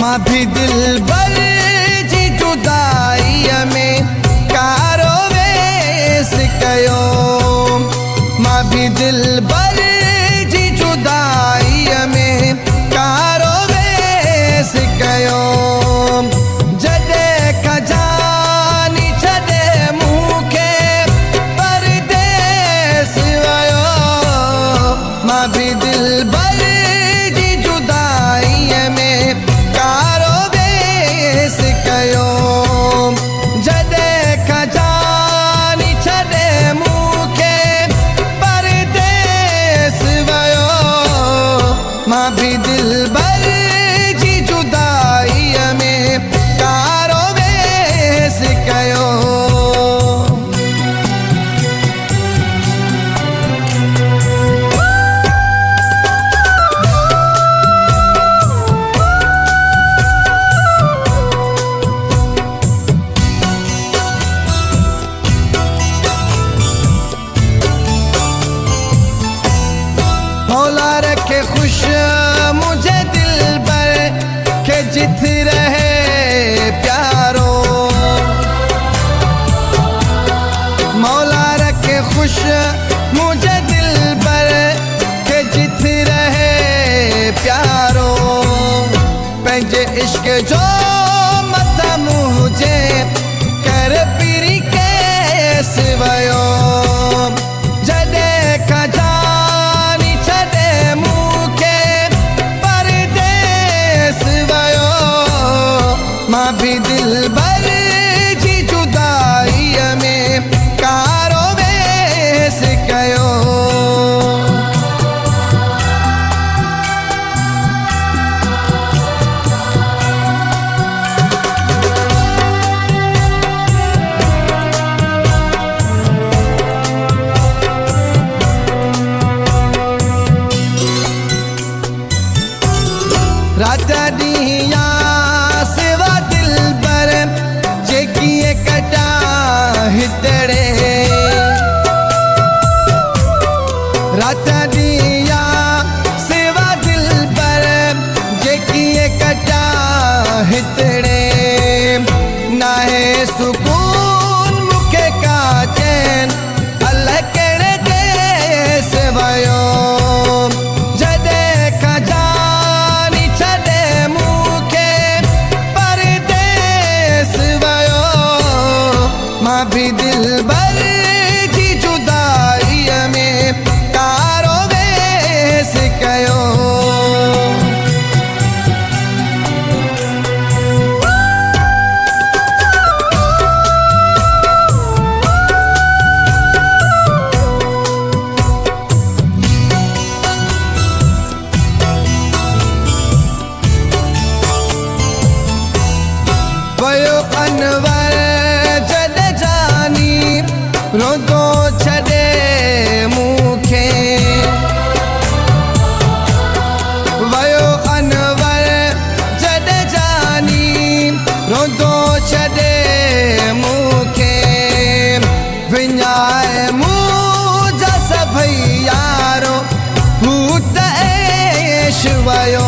मां भी दिलबर जी जुदाई में कारो वेस कयो। मां भी दिलबर जी जुदाई में कारो वेस कयो। जॾे खजानी छॾे मूंखे परदेस वयो। मां भी दिलबर जी जुदाई में कारो वेस कयो। जॾे खजानी छॾे मूंखे परदेस वयो। मां भी दिलबर जी जुदाई में कारो वेस कयो। मौला रखे खुश मुझे दिलबर के जित रहे प्यारो। मौला रखे खुश मुझे दिलबर के जित रहे प्यारो। पंहिंजे इश्क जो मत मुझे कर पीरी केस वयो। जॾे खजानी छॾे मूंखे परदेस वयो। मां भी दिलबर जी जुदाई में कारो वेस कयो। रात ॾींहुं सिवा दिलबर जे कीअं कटा हितड़े। रात ॾींहुं सिवा दिलबर जे कीअं कटा हितड़े। नाहे सुकून मूंखे का चैन अलाए कहिड़े देस वयो। जॾे खजानी छॾे मूंखे परदेस वयो। मां भी दिलबर जी जुदाई में कारो वेस कयो। वयो अनवर जॾे जानी रोदो छॾे मूंखे। वयो अनवर जॾे जानी रोदो छॾे मूंखे। विञाए मुंहिंजा सभई यारो हू त ऐश वयो।